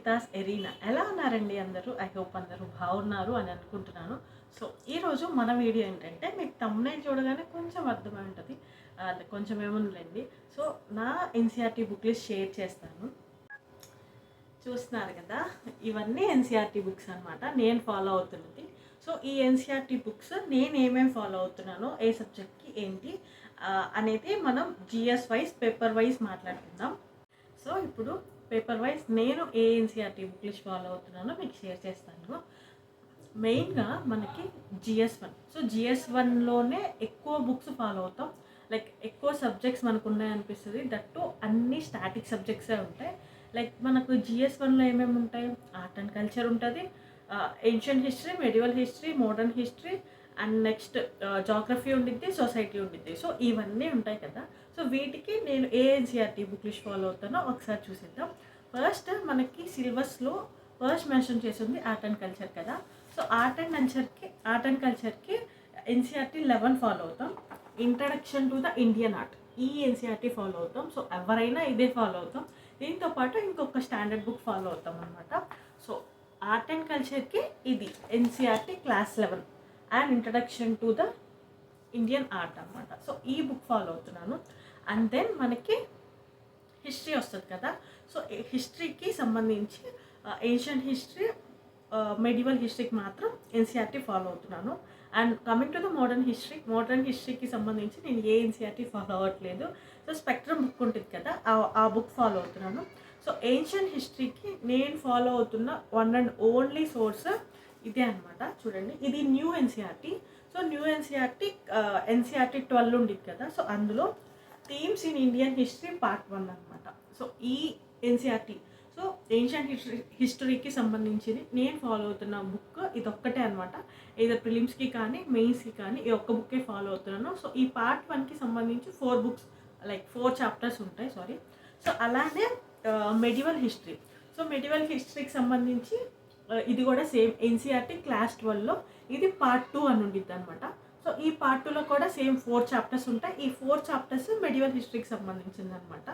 Anita's arena. ఎలా ఉన్నారండి అందరూ? ఐ హోప్ అందరూ బాగున్నారు అని అనుకుంటున్నాను. సో, ఈరోజు మన వీడియో ఏంటంటే మీకు థంబ్‌నెయిల్ చూడగానే కొంచెం అర్థమై ఉంటది. కొంచెం ఏముందిలెండి. సో, నా ఎన్‌సీఈఆర్‌టీ బుక్ లిస్ట్ షేర్ చేస్తాను. చూస్తున్నారు కదా! ఇవన్నీ ఎన్‌సీఈఆర్‌టీ బుక్స్ అనమాట. నేను ఫాలో అవుతున్నది. సో, ఈ ఎన్‌సీఈఆర్‌టీ బుక్స్ నేను ఏమేమి ఫాలో అవుతున్నానో, ఏ సబ్జెక్ట్‌కి ఏంటి అనేది మనం జీఎస్ వైస్, పేపర్ వైస్ మాట్లాడుకుందాం. సో, ఇప్పుడు పేపర్ వైస్ నేను ఏ ఎన్‌సీఈఆర్‌టీ బుక్ లిస్ట్ ఫాలో అవుతున్నానో మీకు షేర్ చేస్తాను. మెయిన్‌గా మనకి జీఎస్1. సో, జీఎస్1లోనే ఎక్కువ బుక్స్ ఫాలో అవుతాం. లైక్ ఎక్కువ సబ్జెక్ట్స్ మనకున్నాయనిపిస్తది. దట్ టూ అన్నీ స్టాటిక్ సబ్జెక్ట్సే ఉంటాయి. లైక్ మనకు జీఎస్1లో ఏమేమి ఉంటాయి? ఆర్ట్ అండ్ కల్చర్ ఉంటది. Ancient history, medieval history, modern history and next geography ఉండిద్ది, సొసైటీ ఉండిద్ది. సో, ఇవన్నీ ఉంటాయి కదా! సో, వీటికి నేను ఏ ఎన్‌సీఈఆర్‌టీ బుక్ లిస్ట్ ఫాలో అవుతానో ఒకసారి చూసేద్దాం. ఫస్ట్ మనకి సిలబస్‌లో ఫస్ట్ మెన్షన్ చేసింది ఆర్ట్ అండ్ కల్చర్ కదా! సో, ఆర్ట్ అండ్ కల్చర్‌కి ఎన్‌సీఈఆర్‌టీ 11 ఫాలో అవుతాం. Introduction to the Indian art ఈ ఎన్‌సీఈఆర్‌టీ ఫాలో అవుతాం. సో, ఎవరైనా ఇదే ఫాలో అవుతాం. దీంతో పాటు ఇంకొక స్టాండర్డ్ బుక్ ఫాలో అవుతాం అనమాట. సో, ఆర్ట్ అండ్ కల్చర్‌కి ఇది NCERT class 11 and introduction to the Indian art అనమాట. సో, ఈ బుక్ ఫాలో అవుతున్నాను. అండ్ దెన్ మనకి హిస్టరీ వస్తుంది కదా! సో, హిస్టరీకి సంబంధించి ఏన్షియంట్ హిస్టరీ, మెడివల్ హిస్టరీకి మాత్రం ఎన్‌సీఈఆర్‌టీ ఫాలో అవుతున్నాను. And coming to the modern హిస్టరీకి సంబంధించి నేను ఏ ఎన్‌సీఈఆర్‌టీ ఫాలో అవ్వట్లేదు. సో, స్పెక్ట్రమ్ బుక్ ఉంటుంది కదా! ఆ బుక్ ఫాలో అవుతున్నాను. సో, ఏన్షియంట్ హిస్టరీకి నేను ఫాలో అవుతున్న వన్ అండ్ ఓన్లీ సోర్స్ ఇదే అనమాట. చూడండి, ఇది new NCERT. So, new NCERT NCERT 12 ఉండిద్ది కదా! సో, అందులో themes in Indian history part 1 అనమాట. సో, ఈ ఎన్‌సీఈఆర్‌టీ సో, ఏన్షియంట్ హిస్టరీకి సంబంధించింది నేను ఫాలో అవుతున్న బుక్ ఇదొక్కటే అనమాట. ఏదో ప్రిలిమ్స్‌కి కానీ, మెయిన్స్‌కి కానీ ఈ ఒక్క బుక్కే ఫాలో అవుతున్నాను. సో, ఈ పార్ట్ 1కి సంబంధించి 4 బుక్స్ లైక్ 4 చాప్టర్స్ ఉంటాయి. సారీ. సో, అలానే మెడివల్ హిస్టరీ. సో, మెడివల్ హిస్టరీకి సంబంధించి ఇది కూడా సేమ్ ఎన్‌సీఈఆర్‌టీ క్లాస్ 12లో ఇది పార్ట్ 2 అని ఉండిద్దనమాట. సో, ఈ పార్ట్ 2లో కూడా సేమ్ 4 చాప్టర్స్ ఉంటాయి. ఈ 4 చాప్టర్స్ మెడివల్ హిస్టరీకి సంబంధించిందనమాట.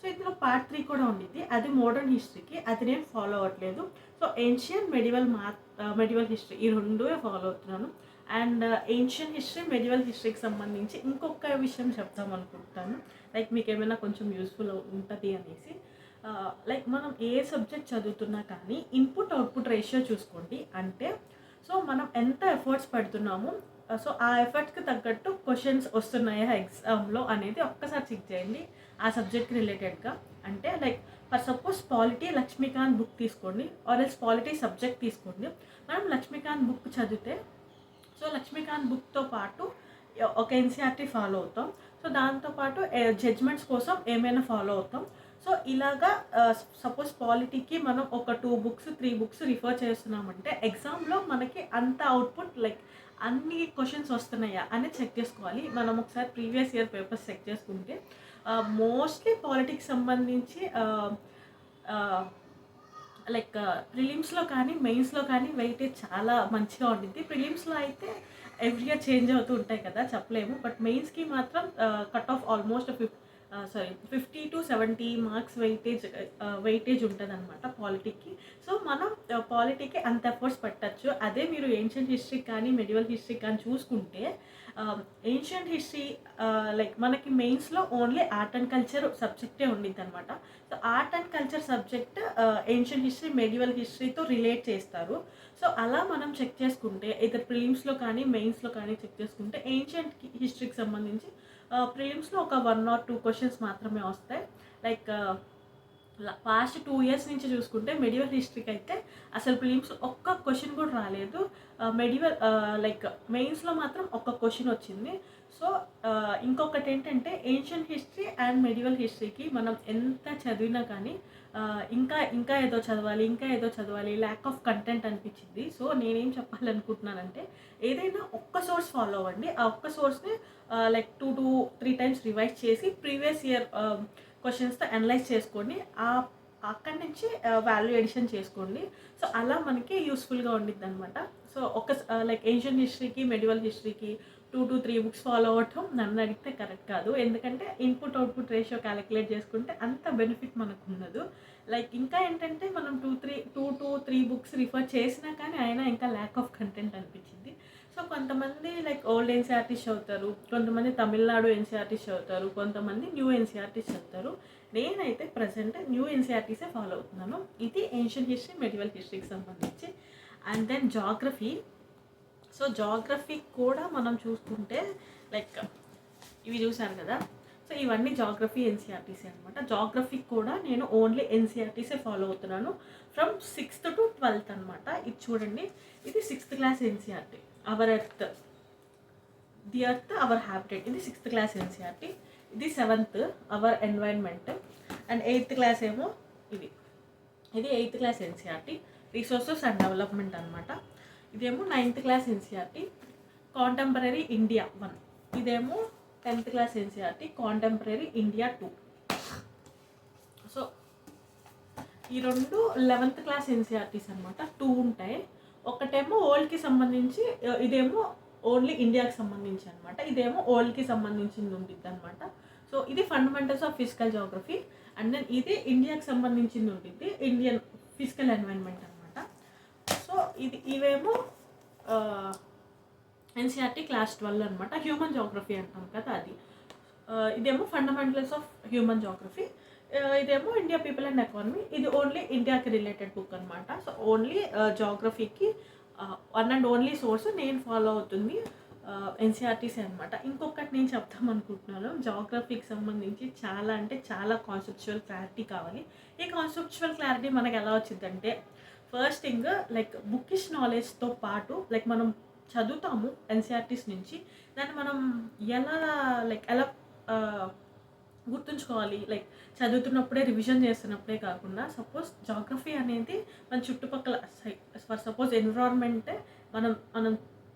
సో, ఇందులో పార్ట్ 3 కూడా ఉండిద్ది. అది మోడర్న్ హిస్టరీకి. అది నేను ఫాలో అవ్వట్లేదు. సో, ఏన్షియన్, మెడివల్ హిస్టరీ ఈ 2 ఫాలో అవుతున్నాను. అండ్ ఏన్షియన్ హిస్టరీ, మెడివల్ హిస్టరీకి సంబంధించి ఇంకొక విషయం చెప్దాం అనుకుంటాను. లైక్ మీకేమైనా కొంచెం యూస్‌ఫుల్ ఉంటది అనేసి. లైక్ మనం ఏ సబ్జెక్ట్ చదువుతున్నా కానీ ఇన్పుట్, అవుట్పుట్ రేషియో చూసుకోండి. అంటే సో, మనం ఎంత ఎఫర్ట్స్ పెడుతున్నామో సో, ఆ ఎఫర్ట్స్‌కి తగ్గట్టు క్వెషన్స్ వస్తున్నాయా ఎగ్జామ్‌లో అనేది ఒక్కసారి చెక్ చేయండి. ఆ సబ్జెక్ట్‌కి రిలేటెడ్‌గా. అంటే like for suppose polity Laxmikanth book తీసుకోండి. ఆర్ ఎల్స్ పాలిటీ సబ్జెక్ట్ తీసుకోండి. మనం లక్ష్మీకాంత్ బుక్ చదివితే సో, లక్ష్మీకాంత్ బుక్‌తో పాటు ఒక ఎన్‌సీఈఆర్‌టీ ఫాలో అవుతాం. సో, దాంతో పాటు జడ్జ్‌మెంట్స్ కోసం ఏమైనా ఫాలో అవుతాం. సో, ఇలాగా సపోజ్ పాలిటీకి మనం ఒక 2 బుక్స్, 3 బుక్స్ రిఫర్ చేస్తున్నామంటే ఎగ్జామ్‌లో మనకి అంత అవుట్‌పుట్ లైక్ అన్ని క్వెషన్స్ వస్తున్నాయా అని చెక్ చేసుకోవాలి. మనం ఒకసారి ప్రీవియస్ ఇయర్ పేపర్స్ చెక్ చేసుకుంటే మోస్ట్‌లీ పాలిటిక్స్ సంబంధించి లైక్ ప్రిలిమ్స్‌లో కానీ, మెయిన్స్‌లో కానీ వెయిటేజ్ చాలా మంచిగా ఉండిద్ది. ప్రిలిమ్స్‌లో అయితే ఎవ్రీ ఇయర్ చేంజ్ అవుతూ ఉంటాయి కదా! చెప్పలేము. బట్ మెయిన్స్‌కి మాత్రం cut off almost 50-70 marks weightage ఉంటదనమాట పాలిటీకి. సో, మనం పాలిటీకి అంత ఎఫర్ట్స్ పెట్టొచ్చు. అదే మీరు ఏన్షియంట్ హిస్టరీకి కానీ, మెడివల్ హిస్టరీకి కానీ చూసుకుంటే ఏన్షియంట్ హిస్టరీ లైక్ మనకి మెయిన్స్‌లో ఓన్లీ ఆర్ట్ అండ్ కల్చర్ సబ్జెక్టే ఉండిద్దనమాట. So, art and culture subject ancient history, medieval హిస్టరీతో రిలేట్ చేస్తారు. సో, అలా మనం చెక్ చేసుకుంటే ఇదర్ ప్రిలిమ్స్‌లో కానీ, మెయిన్స్‌లో కానీ చెక్ చేసుకుంటే ఏన్షియంట్ హిస్టరీకి సంబంధించి ప్రిలిమ్స్‌లో ఒక 1 ఆర్ 2 క్వెషన్స్ మాత్రమే వస్తాయి. లైక్ పాస్ట్ 2 ఇయర్స్ నుంచి చూసుకుంటే మెడివల్ హిస్టరీకి అయితే అసలు ప్రిలిమ్స్‌లో ఒక్క క్వెషన్ కూడా రాలేదు. లైక్ మెయిన్స్‌లో మాత్రం ఒక్క క్వెషన్ వచ్చింది. సో, ఇంకొకటి ఏంటంటే ఏన్షియంట్ హిస్టరీ అండ్ మెడివల్ హిస్టరీకి మనం ఎంత చదివినా కానీ ఇంకా ఏదో చదవాలి ల్యాక్ ఆఫ్ కంటెంట్ అనిపించింది. సో, నేనేం చెప్పాలనుకుంటున్నానంటే ఏదైనా ఒక్క సోర్స్ ఫాలో అవ్వండి. ఆ ఒక్క సోర్స్‌ని లైక్ 2-3 టైమ్స్ రివైజ్ చేసి ప్రీవియస్ ఇయర్ క్వెషన్స్‌తో అనలైజ్ చేసుకోండి. అక్కడి నుంచి వాల్యూ ఎడిషన్ చేసుకోండి. సో, అలా మనకి యూస్‌ఫుల్‌గా ఉండిద్దనమాట. సో లైక్ ఏన్షియన్ హిస్టరీకి మెడివల్ హిస్టరీకి 2 to 3 బుక్స్ ఫాలో అవ్వటం నన్ను అడిగితే కరెక్ట్ కాదు. ఎందుకంటే ఇన్పుట్ అవుట్పుట్ రేషియో క్యాలిక్యులేట్ చేసుకుంటే అంత బెనిఫిట్ మనకు ఉండదు. లైక్ ఇంకా ఏంటంటే మనం 2 to 3 బుక్స్ రిఫర్ చేసినా కానీ అయినా ఇంకా ల్యాక్ ఆఫ్ కంటెంట్ అనిపించింది. సో కొంతమంది లైక్ ఓల్డ్ ఎన్సీఆర్టీస్ చదువుతారు, కొంతమంది తమిళనాడు ఎన్సీఆర్టీస్ చదువుతారు, కొంతమంది న్యూ ఎన్సీఆర్టీస్ చదువుతారు. నేనైతే ప్రజెంట్ న్యూ ఎన్సీఆర్టీసే ఫాలో అవుతున్నాను. ఇది ఏన్షియన్ హిస్టరీ మెడివల్ హిస్టరీకి సంబంధించి. And then geography. So geography కూడా మనం చూసుకుంటే లైక్ ఇవి చూసారు కదా, సో ఇవన్నీ జాగ్రఫీ ఎన్సీఆర్టీసీ అనమాట. జాగ్రఫీ కూడా నేను ఓన్లీ ఎన్సీఆర్టీసే ఫాలో అవుతున్నాను ఫ్రమ్ 6th to 12th అనమాట. ఇది చూడండి, ఇది 6th class NCERT. Our earth, the earth our habitat, ఇది 6th క్లాస్ ఎన్సీఆర్టీ. ఇది 7th hour environment. And 8th class ఏమో ఇది 8th class NCERT resources and development అనమాట. ఇదేమో 9th class NCERT contemporary India 1. ఇదేమో 10th class NCERT contemporary India 2. So ఈ రెండు 11th class NCERTs అనమాట. 2 ఉంటాయి. ఒకటేమో ఓల్డ్కి సంబంధించి, ఇదేమో ఓన్లీ ఇండియాకి సంబంధించి అనమాట. ఇదేమో ఓల్డ్కి సంబంధించింది ఉంటుంది అనమాట. సో ఇది fundamentals of physical geography. And then ఇది ఇండియాకి సంబంధించింది ఉంటుంది, ఇండియన్ ఫిజికల్ ఎన్వైర్న్మెంట్ అనమాట. సో ఇవేమో ఎన్సీఆర్టీ క్లాస్ 12 అనమాట. హ్యూమన్ జోగ్రఫీ అంటాం కదా అది. ఇదేమో ఫండమెంటల్స్ ఆఫ్ హ్యూమన్ జోగ్రఫీ. ఇదేమో ఇండియా పీపుల్ అండ్ ఎకానమీ. ఇది ఓన్లీ ఇండియాకి రిలేటెడ్ బుక్ అనమాట. సో ఓన్లీ జోగ్రఫీకి వన్ అండ్ ఓన్లీ సోర్స్ నేను ఫాలో అవుతుంది ఎన్సీఆర్టీసీ అనమాట. ఇంకొకటి నేను చెప్తాం అనుకుంటున్నాను, జాగ్రఫీకి సంబంధించి చాలా అంటే చాలా కాన్సెప్చువల్ క్లారిటీ కావాలి. ఈ కాన్సెప్చువల్ క్లారిటీ మనకు ఎలా వచ్చిందంటే, ఫస్ట్ థింగ్ లైక్ బుకిష్ నాలెడ్జ్తో పాటు లైక్ మనం చదువుతాము ఎన్సీఆర్టీస్ నుంచి, దాన్ని మనం ఎలా గుర్తుంచుకోవాలి. లైక్ చదువుతున్నప్పుడే రివిజన్ చేస్తున్నప్పుడే కాకుండా, సపోజ్ జాగ్రఫీ అనేది మన చుట్టుపక్కల ఫర్ సపోజ్ ఎన్విరాన్మెంటే మనం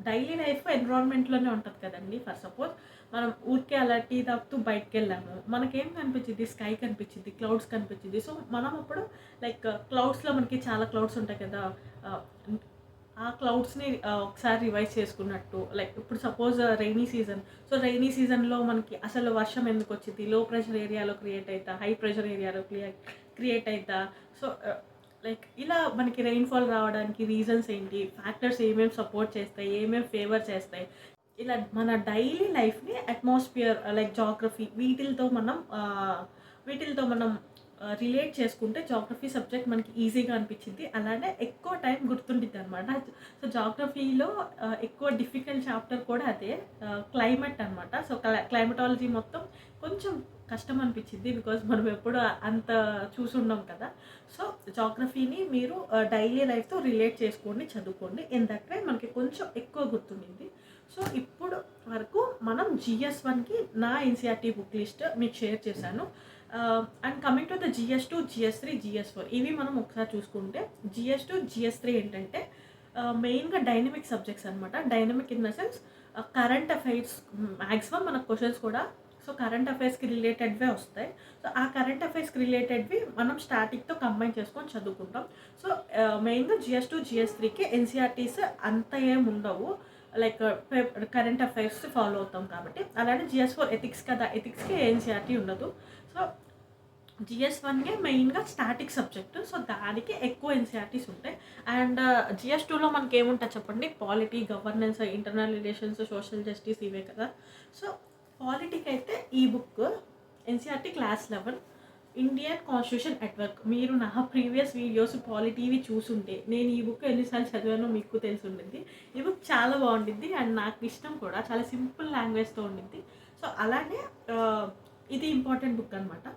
డైలీ లైఫ్ ఎన్విరాన్మెంట్లోనే ఉంటుంది కదండి. ఫర్ సపోజ్ మనం ఊరికే అలా టీ తాగుతూ బయటకు వెళ్ళాము, మనకేం కనిపించింది, స్కై కనిపించింది, క్లౌడ్స్ కనిపించింది. సో మనం అప్పుడు లైక్ క్లౌడ్స్లో మనకి చాలా క్లౌడ్స్ ఉంటాయి కదా, ఆ క్లౌడ్స్ని ఒకసారి రివైజ్ చేసుకున్నట్టు. లైక్ ఇప్పుడు suppose rainy season, so rainy సీజన్లో మనకి అసలు వర్షం ఎందుకు వచ్చింది, లో ప్రెషర్ ఏరియాలో క్రియేట్ అవుతా, హై ప్రెషర్ ఏరియాలో క్రియేట్ అవుతా. సో లైక్ ఇలా మనకి రెయిన్ఫాల్ రావడానికి రీజన్స్ ఏంటి, ఫ్యాక్టర్స్ ఏమేమి సపోర్ట్ చేస్తాయి, ఏమేమి ఫేవర్ చేస్తాయి, ఇలా మన డైలీ లైఫ్ని అట్మాస్ఫియర్ లైక్ జాగ్రఫీ వీటితో మనం రిలేట్ చేసుకుంటే జాగ్రఫీ సబ్జెక్ట్ మనకి ఈజీగా అనిపించింది. అలానే ఎక్కువ టైం గుర్తుంటుంది అనమాట. సో జాగ్రఫీలో ఎక్కువ డిఫికల్ట్ చాప్టర్ కూడా అదే క్లైమేట్ అనమాట. సో క్లైమటాలజీ మొత్తం కొంచెం కష్టం అనిపించింది, బికాజ్ మనం ఎప్పుడు అంత చూసుండం కదా. సో జాగ్రఫీని మీరు డైలీ లైఫ్తో రిలేట్ చేసుకోండి, చదువుకోండి. ఎందుకంటే మనకి కొంచెం ఎక్కువ గుర్తుండింది. సో ఇప్పుడు వరకు మనం GS1కి నా ఎన్సీఆర్టీ బుక్ లిస్ట్ మీకు షేర్ చేశాను. And coming to the GS2, GS3, GS4 ఇవి మనం ఒకసారి చూసుకుంటే, GS2, GS3 ఏంటంటే మెయిన్గా డైనమిక్ సబ్జెక్ట్స్ అనమాట. Dynamic in the sense current affairs, maximum మన క్వశ్చన్స్ కూడా సో కరెంట్ అఫైర్స్కి రిలేటెడ్వే వస్తాయి. సో ఆ కరెంట్ అఫైర్స్కి రిలేటెడ్వి మనం స్టాటిక్తో కంబైన్ చేసుకొని చదువుకుంటాం. సో మెయిన్గా GS2, GS3కి ఎన్సీఆర్టీస్ అంత ఏం ఉండవు, లైక్ కరెంట్ అఫైర్స్ ఫాలో అవుతాం కాబట్టి. అలానే GS4 ఎథిక్స్ కదా, ఎథిక్స్కి ఎన్సీఆర్టీ ఉండదు. సో GS1కే మెయిన్గా స్టాటిక్ సబ్జెక్టు, సో దానికి ఎక్కువ ఎన్సీఆర్టీస్ ఉంటాయి. అండ్ GS2లో మనకి ఏముంటాయి చెప్పండి, polity, governance, internal relations, social justice, ఇవే కదా. సో పాలిటీకి అయితే ఈ book NCERT class 11 Indian constitution at work. మీరు నా ప్రీవియస్ వీడియోస్ పాలిటీవి చూసుంటే నేను ఈ బుక్ ఎన్నిసార్లు చదివానో మీకు తెలిసి ఉండింది. ఈ బుక్ చాలా బాగుంటుంది అండ్ నాకు ఇష్టం కూడా, చాలా సింపుల్ లాంగ్వేజ్తో ఉండింది. సో అలానే ఇది ఇంపార్టెంట్ బుక్ అనమాట.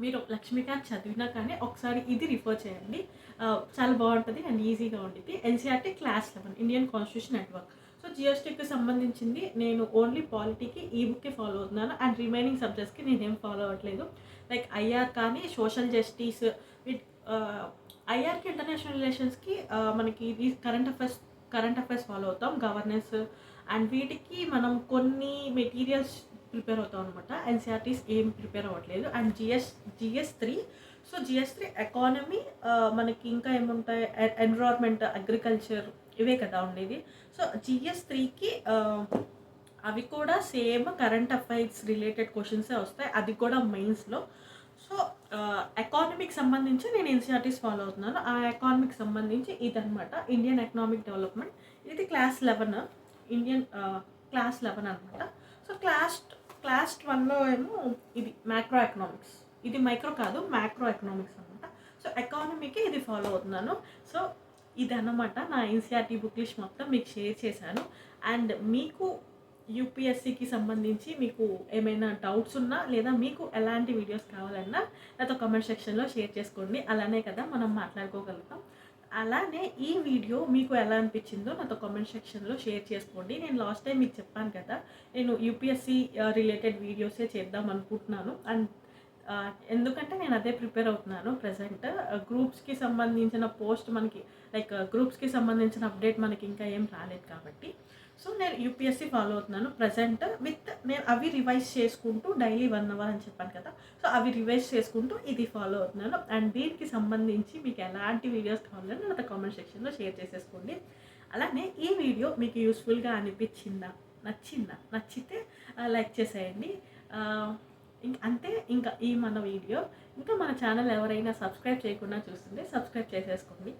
మీరు లక్ష్మీకాంత్ చదివినా కానీ ఒకసారి ఇది రిఫర్ చేయండి, చాలా బాగుంటుంది అండ్ ఈజీగా ఉంటుంది. NCERT class 11 Indian constitution at work. So GSTకి సంబంధించింది నేను ఓన్లీ పాలిటీకి ఈ బుక్కే ఫాలో అవుతున్నాను అండ్ రిమైనింగ్ సబ్జెక్ట్స్కి నేనేం ఫాలో అవ్వట్లేదు. లైక్ IR కానీ సోషల్ జస్టిస్, IRకి ఇంటర్నేషనల్ రిలేషన్స్కి మనకి కరెంట్ అఫైర్స్ ఫాలో అవుతాం, గవర్నెన్స్ అండ్ వీటికి మనం కొన్ని మెటీరియల్స్ ప్రిపేర్ అవుతాం అనమాట. ఎన్సీఆర్టీస్ ఏం ప్రిపేర్ అవ్వట్లేదు. And GS3, so GS3 economy, మనకి ఇంకా ఏముంటాయి, ఎన్విరాన్మెంట్, అగ్రికల్చర్, ఇవే కదా ఉండేది. సో జిఎస్ 3కి అవి కూడా సేమ్ కరెంట్ అఫైర్స్ రిలేటెడ్ క్వశ్చన్సే వస్తాయి, అది కూడా మెయిన్స్లో. సో ఎకానమీకి సంబంధించి నేను ఎన్సీఆర్టీస్ ఫాలో అవుతున్నాను. ఆ ఎకానమీకి సంబంధించి ఇదనమాట, ఇండియన్ ఎకనామిక్ డెవలప్మెంట్. ఇది క్లాస్ 11, ఇండియన్ క్లాస్ 11 అనమాట. సో క్లాస్ 12లో ఏమో ఇది మ్యాక్రో ఎకనామిక్స్, ఇది మైక్రో కాదు మ్యాక్రో ఎకనామిక్స్ అనమాట. సో ఎకానమీకి ఇది ఫాలో అవుతున్నాను. సో ఇదన్నమాట నా ఎన్సీఆర్టీ బుక్ లిస్ట్ మొత్తం మీకు షేర్ చేశాను. అండ్ మీకు యూపీఎస్సికి సంబంధించి మీకు ఏమైనా డౌట్స్ ఉన్నా లేదా మీకు ఎలాంటి వీడియోస్ కావాలన్నా నాతో కామెంట్ సెక్షన్లో షేర్ చేసుకోండి. అలానే కదా మనం మాట్లాడుకోగలుగుతాం. అలానే ఈ వీడియో మీకు ఎలా అనిపించిందో నాతో కామెంట్ సెక్షన్లో షేర్ చేసుకోండి. నేను లాస్ట్ టైం మీకు చెప్పాను కదా, నేను యూపీఎస్సి రిలేటెడ్ వీడియోసే చేద్దాం అనుకుంటున్నాను. అండ్ ఎందుకంటే నేను అదే ప్రిపేర్ అవుతున్నాను ప్రజెంట్. గ్రూప్స్కి సంబంధించిన పోస్ట్ మనకి లైక్ గ్రూప్స్కి సంబంధించిన అప్డేట్ మనకి ఇంకా ఏం రాలేదు కాబట్టి, సో నేను యూపీఎస్సి ఫాలో అవుతున్నాను ప్రజెంట్ విత్ నేను అవి రివైజ్ చేసుకుంటూ డైలీ 1 అవర్ అని చెప్పాను కదా, సో అవి రివైజ్ చేసుకుంటూ ఇది ఫాలో అవుతున్నాను. అండ్ దీనికి సంబంధించి మీకు ఎలాంటి వీడియోస్ కావాలని నాతో కామెంట్ సెక్షన్లో షేర్ చేసేసుకోండి. అలానే ఈ వీడియో మీకు యూస్ఫుల్గా అనిపించిందా, నచ్చితే లైక్ చేసేయండి. అంతే. ఇంకా ఈ మన వీడియో ఇంకా మన ఛానల్ ఎవరైనా సబ్స్క్రైబ్ చేయకుండా చూస్తుంటే సబ్స్క్రైబ్ చేసేసుకోండి.